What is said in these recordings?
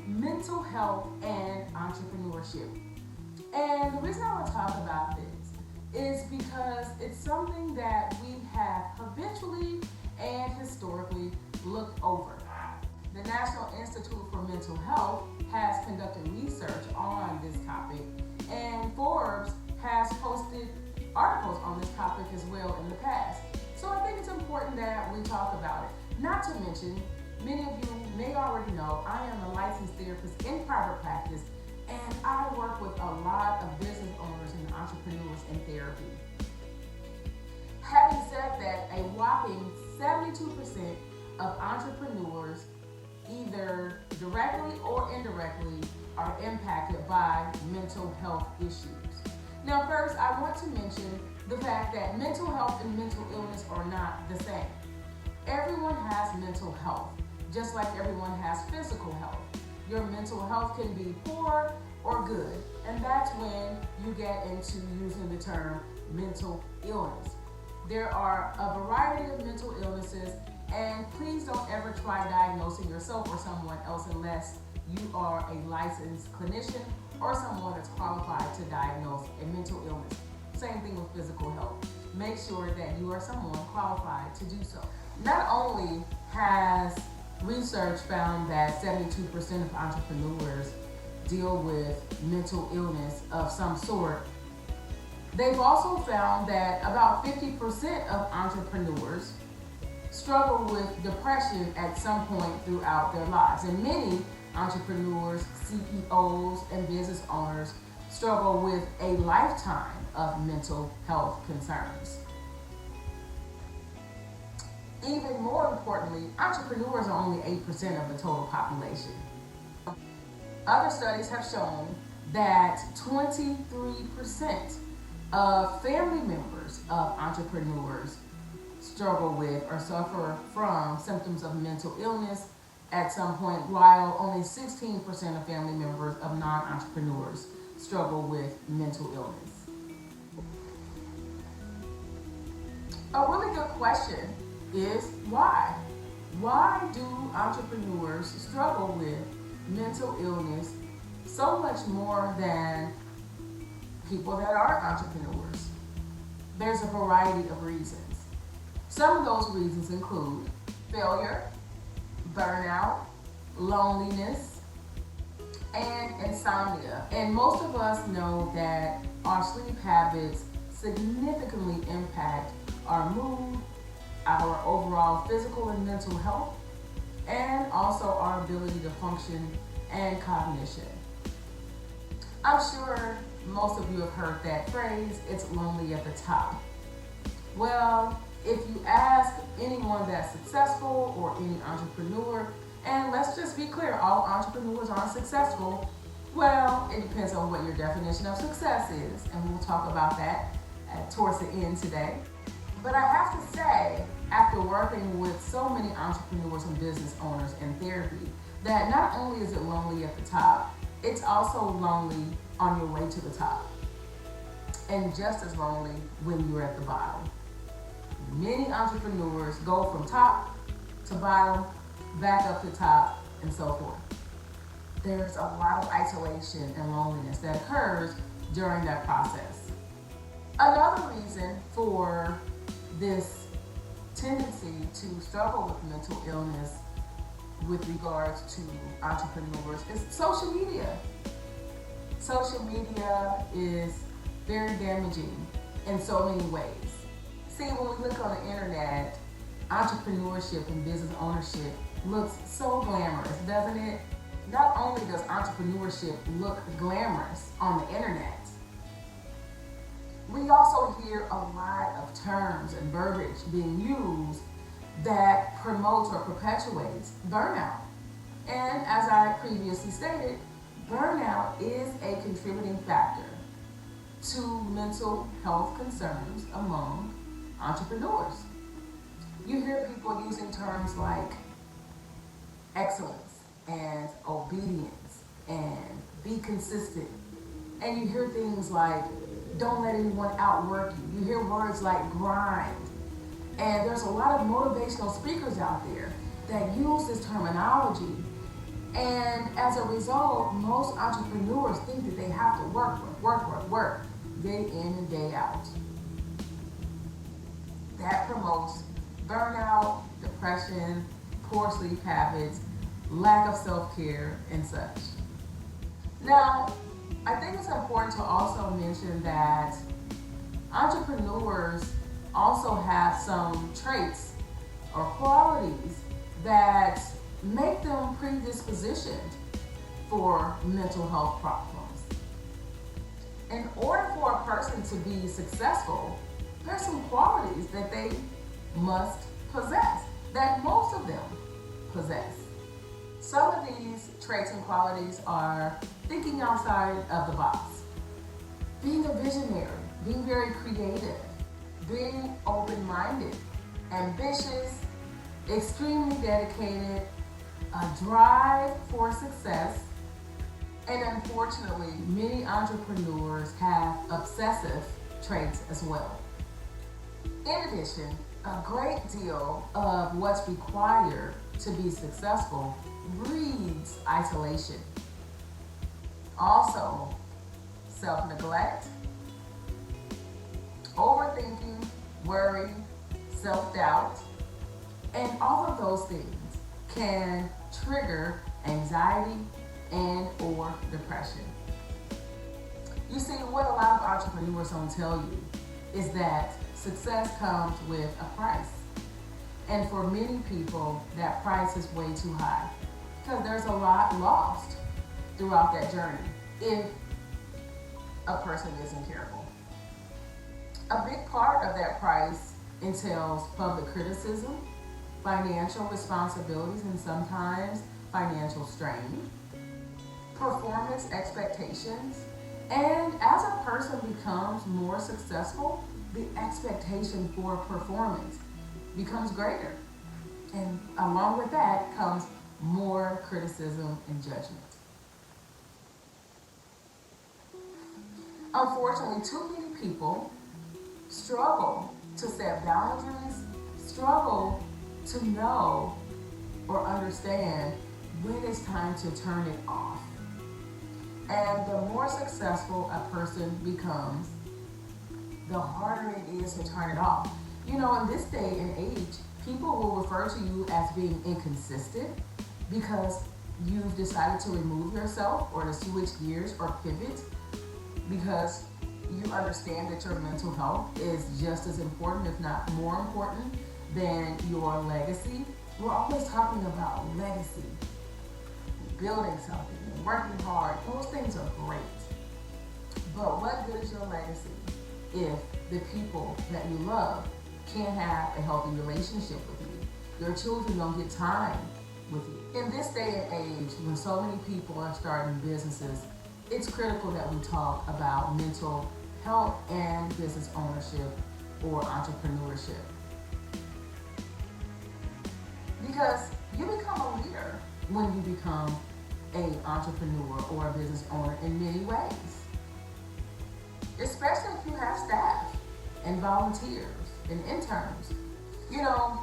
mental health and entrepreneurship. And the reason I want to talk about this is because it's something that we have habitually and historically looked over. The National Institute for Mental Health has conducted research on this topic, and Forbes has posted articles on this topic as well in the past. So I think it's important that we talk about it. Not to mention, many of you may already know I am a licensed therapist in private practice, and I work with a lot of business owners and entrepreneurs in therapy. Having said that, a whopping 72% of entrepreneurs, either directly or indirectly, are impacted by mental health issues. Now, first, I want to mention the fact that mental health and mental illness are not the same. Everyone has mental health, just like everyone has physical health. Your mental health can be poor or good, and that's when you get into using the term mental illness. There are a variety of mental illnesses, and please don't ever try diagnosing yourself or someone else unless you are a licensed clinician or someone that's qualified to diagnose a mental illness. Same thing with physical health. Make sure that you are someone qualified to do so. Not only has research found that 72% of entrepreneurs deal with mental illness of some sort, they've also found that about 50% of entrepreneurs struggle with depression at some point throughout their lives. And many entrepreneurs, CEOs, and business owners struggle with a lifetime of mental health concerns. Even more importantly, entrepreneurs are only 8% of the total population. Other studies have shown that 23% of family members of entrepreneurs struggle with or suffer from symptoms of mental illness at some point, while only 16% of family members of non-entrepreneurs struggle with mental illness. A really good question is why? Why do entrepreneurs struggle with mental illness so much more than people that are entrepreneurs? There's a variety of reasons. Some of those reasons include failure, burnout, loneliness, and insomnia. And most of us know that our sleep habits significantly impact our mood, our overall physical and mental health, and also our ability to function and cognition. I'm sure most of you have heard that phrase, it's lonely at the top. Well, if you ask anyone that's successful or any entrepreneur, and let's just be clear, all entrepreneurs aren't successful. Well, it depends on what your definition of success is, and we'll talk about that towards the end today. But I have to say, after working with so many entrepreneurs and business owners in therapy, that not only is it lonely at the top, it's also lonely on your way to the top, and just as lonely when you're at the bottom. Many entrepreneurs go from top to bottom, back up to top, and so forth. There's a lot of isolation and loneliness that occurs during that process. Another reason for this tendency to struggle with mental illness with regards to entrepreneurs is social media. Social media is very damaging in so many ways. See, when we look on the internet, entrepreneurship and business ownership looks so glamorous, doesn't it? Not only does entrepreneurship look glamorous on the internet, we also hear a lot of terms and verbiage being used that promotes or perpetuates burnout. And as I previously stated, burnout is a contributing factor to mental health concerns among entrepreneurs. You hear people using terms like excellence and obedience and be consistent. And you hear things like don't let anyone outwork you. You hear words like grind. And there's a lot of motivational speakers out there that use this terminology. And as a result, most entrepreneurs think that they have to work day in and day out. That promotes burnout, depression, poor sleep habits, lack of self-care, and such. Now, I think it's important to also mention that entrepreneurs also have some traits or qualities that make them predispositioned for mental health problems. In order for a person to be successful, there's some qualities that they must possess, that most of them possess. Some of these traits and qualities are thinking outside of the box, being a visionary, being very creative, being open-minded, ambitious, extremely dedicated, a drive for success, and unfortunately, many entrepreneurs have obsessive traits as well. In addition, a great deal of what's required to be successful breeds isolation. Also, self-neglect, overthinking, worry, self-doubt, and all of those things can trigger anxiety and or depression. You see, what a lot of entrepreneurs don't tell you is that success comes with a price. And for many people, that price is way too high because there's a lot lost throughout that journey if a person isn't careful. A big part of that price entails public criticism, financial responsibilities, and sometimes financial strain, performance expectations, and as a person becomes more successful, the expectation for performance becomes greater. And along with that comes more criticism and judgment. Unfortunately, too many people struggle to set boundaries, struggle to know or understand when it's time to turn it off. And the more successful a person becomes, the harder it is to turn it off. You know, in this day and age, people will refer to you as being inconsistent because you've decided to remove yourself or to switch gears or pivot because you understand that your mental health is just as important, if not more important, than your legacy. We're always talking about legacy, building something, and working hard. Those things are great. But what good is your legacy if the people that you love can't have a healthy relationship with you? Your children don't get time with you. In this day and age, when so many people are starting businesses, it's critical that we talk about mental health and business ownership or entrepreneurship. Because you become a leader when you become an entrepreneur or a business owner in many ways. Especially if you have staff and volunteers and interns. You know,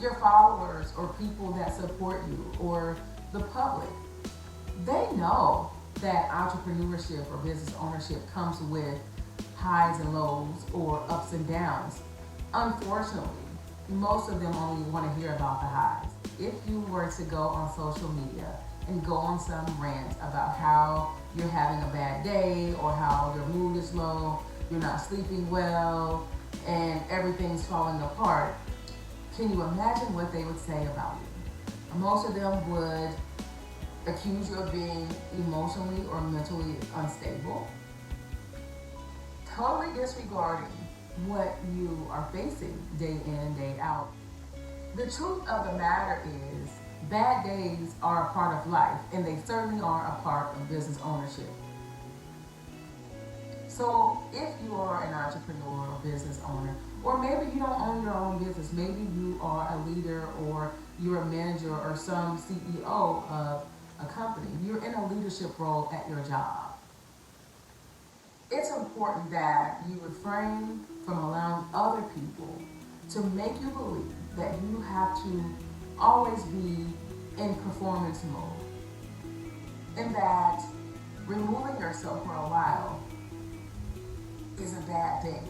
your followers or people that support you or the public, they know that entrepreneurship or business ownership comes with highs and lows or ups and downs. Unfortunately, most of them only want to hear about the highs. If you were to go on social media and go on some rant about how you're having a bad day or how your mood is low, you're not sleeping well, and everything's falling apart, can you imagine what they would say about you? Most of them would accuse you of being emotionally or mentally unstable, totally disregarding what you are facing day in and day out. The truth of the matter is, bad days are a part of life, and they certainly are a part of business ownership. So if you are an entrepreneur or business owner, or maybe you don't own your own business, maybe you are a leader or you're a manager or some CEO of a company, you're in a leadership role at your job. It's important that you refrain from allowing other people to make you believe that you have to always be in performance mode. and that removing yourself for a while is a bad thing.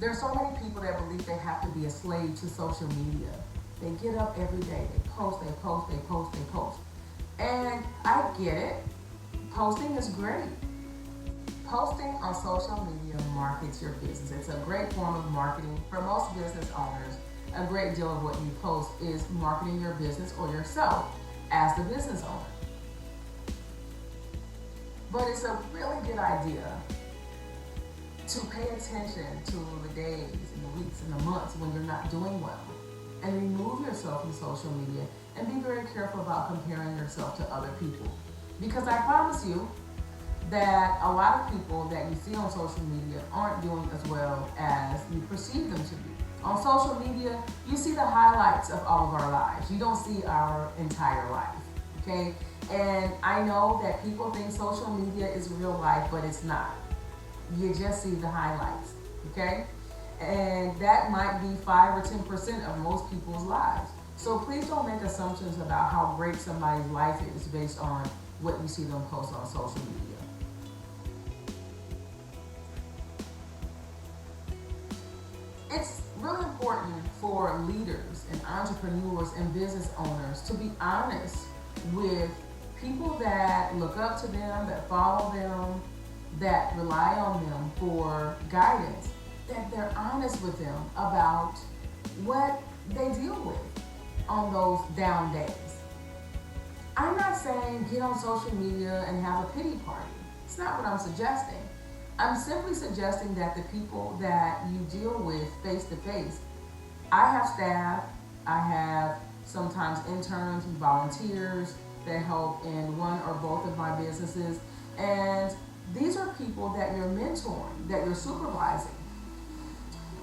There's so many people that believe they have to be a slave to social media. They get up every day, they post, they post, they post, they post. And I get it. Posting is great. Posting on social media markets your business. It's a great form of marketing. For most business owners, a great deal of what you post is marketing your business or yourself as the business owner. But it's a really good idea to pay attention to the days and the weeks and the months when you're not doing well, and remove yourself from social media, and be very careful about comparing yourself to other people. Because I promise you that a lot of people that you see on social media aren't doing as well as you perceive them to be. On social media, you see the highlights of all of our lives. You don't see our entire life, okay? And I know that people think social media is real life, but it's not. You just see the highlights, okay? And that might be 5 or 10% of most people's lives. So please don't make assumptions about how great somebody's life is based on what you see them post on social media. It's really important for leaders and entrepreneurs and business owners to be honest with people that look up to them, that follow them, that rely on them for guidance, that they're honest with them about what they deal with on those down days. I'm not saying get on social media and have a pity party. It's not what I'm suggesting. I'm simply suggesting that the people that you deal with face to face, I have staff, I have sometimes interns and volunteers that help in one or both of my businesses, and these are people that you're mentoring, that you're supervising.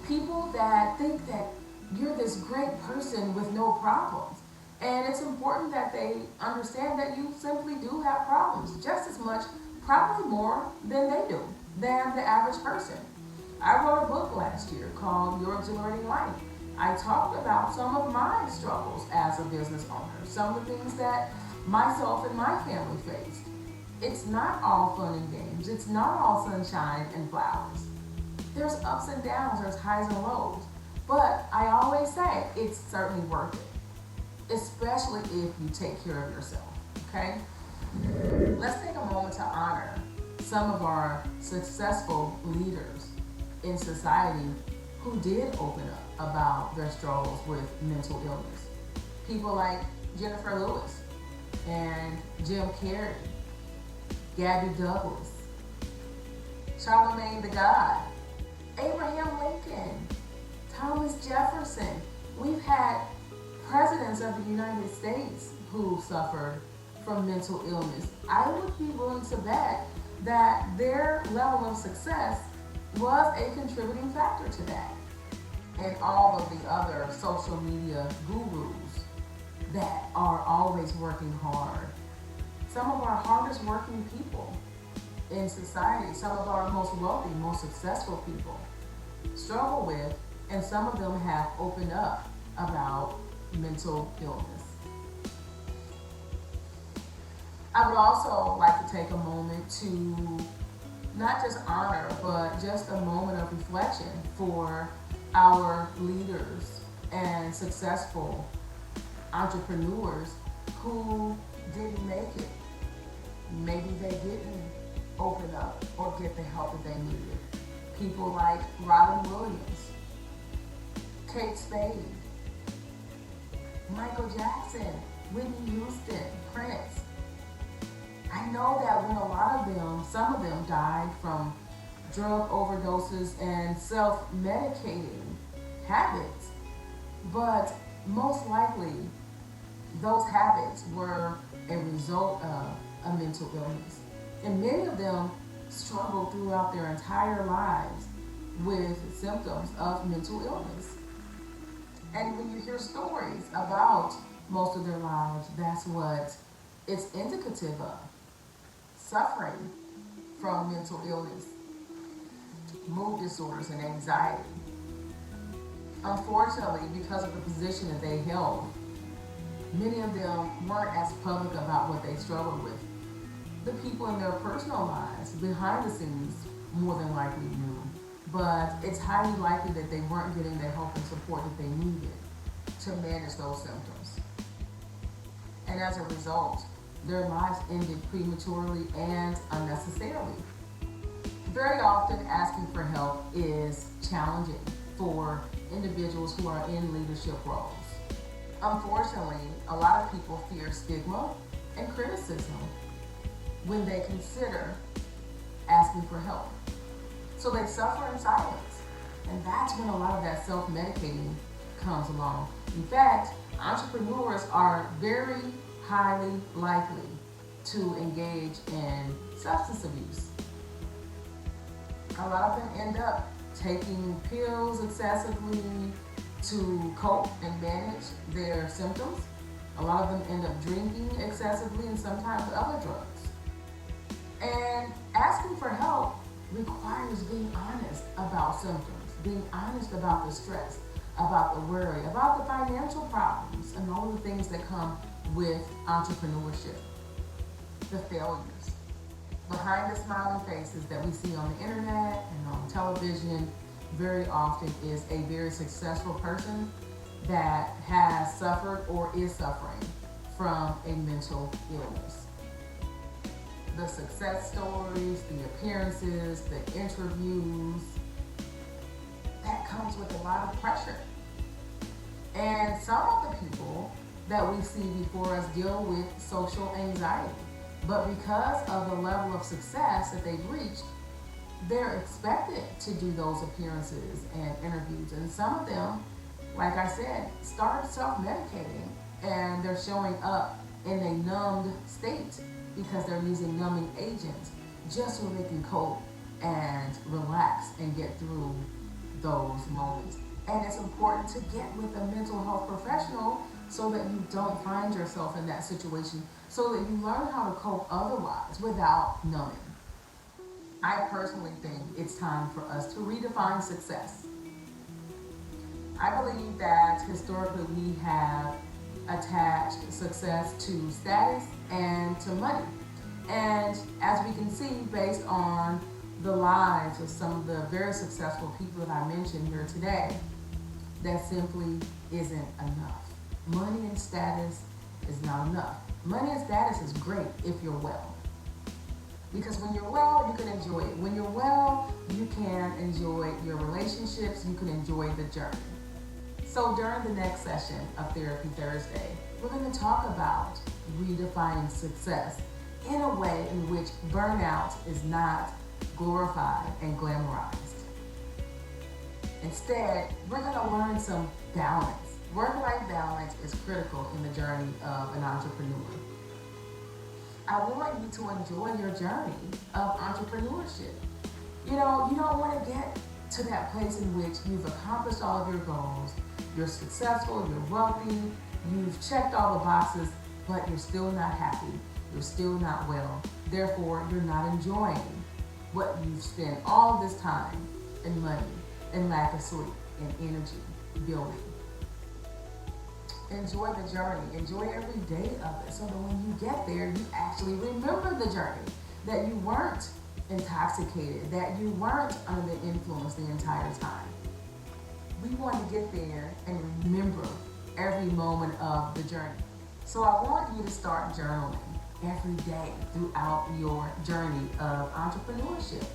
People that think that you're this great person with no problems. And it's important that they understand that you simply do have problems, just as much, probably more than they do, than the average person. I wrote a book last year called Your Exhilarating Life. I talked about some of my struggles as a business owner, some of the things that myself and my family faced. It's not all fun and games. It's not all sunshine and flowers. There's ups and downs, there's highs and lows. But I always say it's certainly worth it, especially if you take care of yourself, okay? Let's take a moment to honor some of our successful leaders in society who did open up about their struggles with mental illness. People like Jennifer Lewis and Jim Carrey, Gabby Douglas, Charlemagne the God, Abraham Lincoln, Thomas Jefferson. We've had presidents of the United States who suffered from mental illness. I would be willing to bet that their level of success was a contributing factor to that. And all of the other social media gurus that are always working hard. Some of our hardest working people in society, some of our most wealthy, most successful people struggle with, and some of them have opened up about mental illness. I would also like to take a moment to not just honor, but just a moment of reflection for our leaders and successful entrepreneurs who didn't make it. Maybe they didn't open up or get the help that they needed. People like Robin Williams, Kate Spade, Michael Jackson, Whitney Houston, Prince. I know that when a lot of them, some of them died from drug overdoses and self-medicating habits, but most likely those habits were a result of a mental illness. And many of them struggled throughout their entire lives with symptoms of mental illness. And when you hear stories about most of their lives, that's what it's indicative of. Suffering from mental illness, mood disorders, and anxiety. Unfortunately, because of the position that they held, Many of them weren't as public about what they struggled with. The people in their personal lives, behind the scenes, more than likely knew. But it's highly likely that they weren't getting the help and support that they needed to manage those symptoms. And as a result, their lives ended prematurely and unnecessarily. Very often, asking for help is challenging for individuals who are in leadership roles. Unfortunately, a lot of people fear stigma and criticism when they consider asking for help. So they suffer in silence. And that's when a lot of that self-medicating comes along. In fact, entrepreneurs are very highly likely to engage in substance abuse. A lot of them end up taking pills excessively to cope and manage their symptoms. A lot of them end up drinking excessively and sometimes other drugs. And asking for help requires being honest about symptoms, being honest about the stress, about the worry, about the financial problems, and all the things that come with entrepreneurship, the failures. Behind the smiling faces that we see on the internet and on television very often is a very successful person that has suffered or is suffering from a mental illness. The success stories, the appearances, the interviews, that comes with a lot of pressure. And some of the people that we see before us deal with social anxiety. But because of the level of success that they've reached, they're expected to do those appearances and interviews. And some of them, like I said, start self-medicating and they're showing up in a numbed state because they're using numbing agents just so they can cope and relax and get through those moments. And it's important to get with a mental health professional so that you don't find yourself in that situation, so that you learn how to cope otherwise without numbing. I personally think it's time for us to redefine success. I believe that historically we have attached success to status and to money. And as we can see, based on the lives of some of the very successful people that I mentioned here today, that simply isn't enough. Money and status is not enough. Money and status is great if you're well. Because when you're well, you can enjoy it. When you're well, you can enjoy your relationships, you can enjoy the journey. So during the next session of Therapy Thursday, we're going to talk about redefining success in a way in which burnout is not glorified and glamorized. Instead, we're going to learn some balance. Work-life balance is critical in the journey of an entrepreneur. I want you to enjoy your journey of entrepreneurship. You don't want to get to that place in which you've accomplished all of your goals, you're successful, you're wealthy, you've checked all the boxes, but you're still not happy, you're still not well. Therefore, you're not enjoying what you've spent all this time and money and lack of sleep and energy building. Enjoy the journey. Enjoy every day of it so that when you get there, you actually remember the journey, that you weren't intoxicated, that you weren't under the influence the entire time. We want to get there and remember every moment of the journey. So I want you to start journaling every day throughout your journey of entrepreneurship.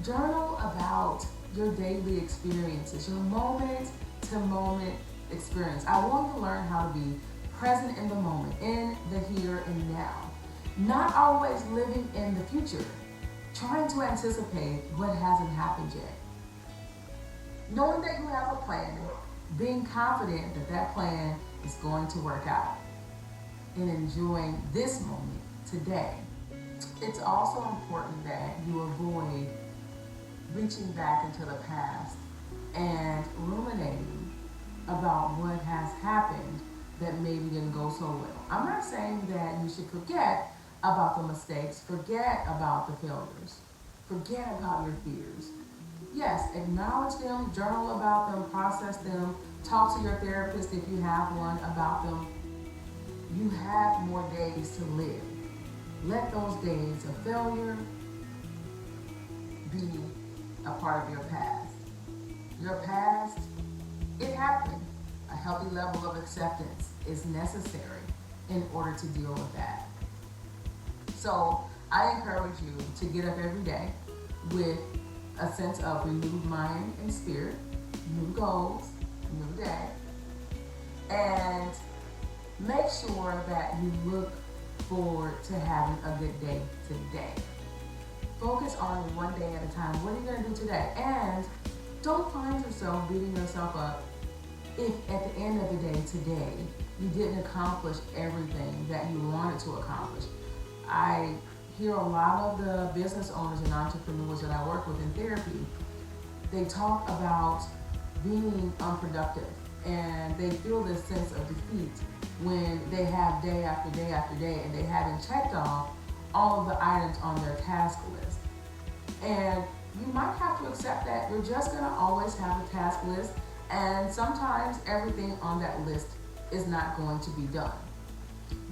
Journal about your daily experiences, your moment-to-moment experience. I want you to learn how to be present in the moment, in the here and now. Not always living in the future, trying to anticipate what hasn't happened yet. Knowing that you have a plan, being confident that that plan is going to work out, and enjoying this moment today. It's also important that you avoid reaching back into the past and ruminating about what has happened that maybe didn't go so well. I'm not saying that you should forget about the mistakes, forget about the failures, forget about your fears. Yes, acknowledge them, journal about them, process them, talk to your therapist if you have one about them, you have more days to live. Let those days of failure be a part of your past. Your past, it happened. A healthy level of acceptance is necessary in order to deal with that. So I encourage you to get up every day with a sense of renewed mind and spirit, new goals, new day, and make sure that you look forward to having a good day today. Focus on one day at a time. What are you going to do today? And don't find yourself beating yourself up if at the end of the day today you didn't accomplish everything that you wanted to accomplish. I hear a lot of the business owners and entrepreneurs that I work with in therapy, they talk about being unproductive, and they feel this sense of defeat when they have day after day after day and they haven't checked off all of the items on their task list. And you might have to accept that you're just going to always have a task list, and sometimes everything on that list is not going to be done.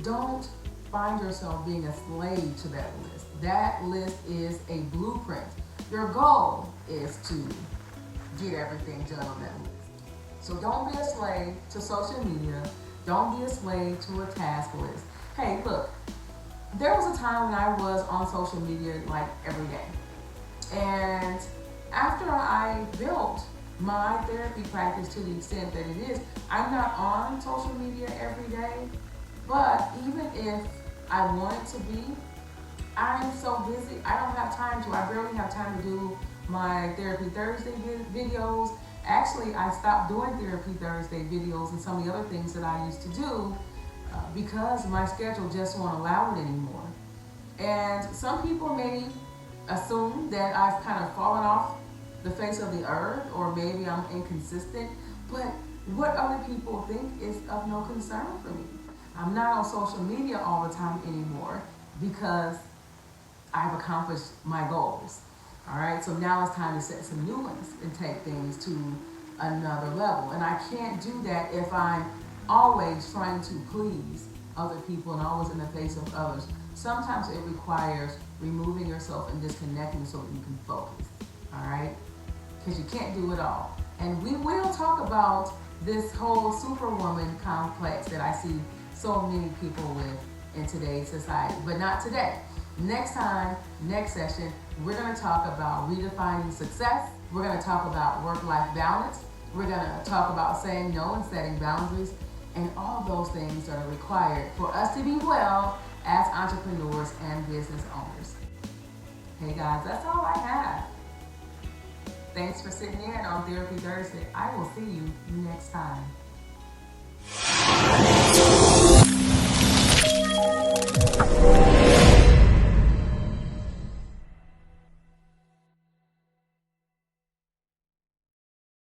Don't find yourself being a slave to that list. That list is a blueprint. Your goal is to get everything done on that list. So don't be a slave to social media. Don't be a slave to a task list. Hey, look, there was a time when I was on social media like every day. And after I built my therapy practice to the extent that it is, I'm not on social media every day. But even if I wanted to be, I'm so busy, I don't have time to. I barely have time to do my Therapy Thursday videos. Actually, I stopped doing Therapy Thursday videos and some of the other things that I used to do because my schedule just won't allow it anymore. And some people may assume that I've kind of fallen off the face of the earth, or maybe I'm inconsistent, but what other people think is of no concern for me. I'm not on social media all the time anymore because I've accomplished my goals. All right, so now it's time to set some new ones and take things to another level. And I can't do that if I'm always trying to please other people and always in the face of others. Sometimes it requires removing yourself and disconnecting so that you can focus. All right, because you can't do it all. And we will talk about this whole superwoman complex that I see so many people with in today's society, but not today. Next time, next session, we're going to talk about redefining success. We're going to talk about work-life balance. We're going to talk about saying no and setting boundaries, and all those things that are required for us to be well as entrepreneurs and business owners. Hey guys, that's all I have. Thanks for sitting in on Therapy Thursday. I will see you next time.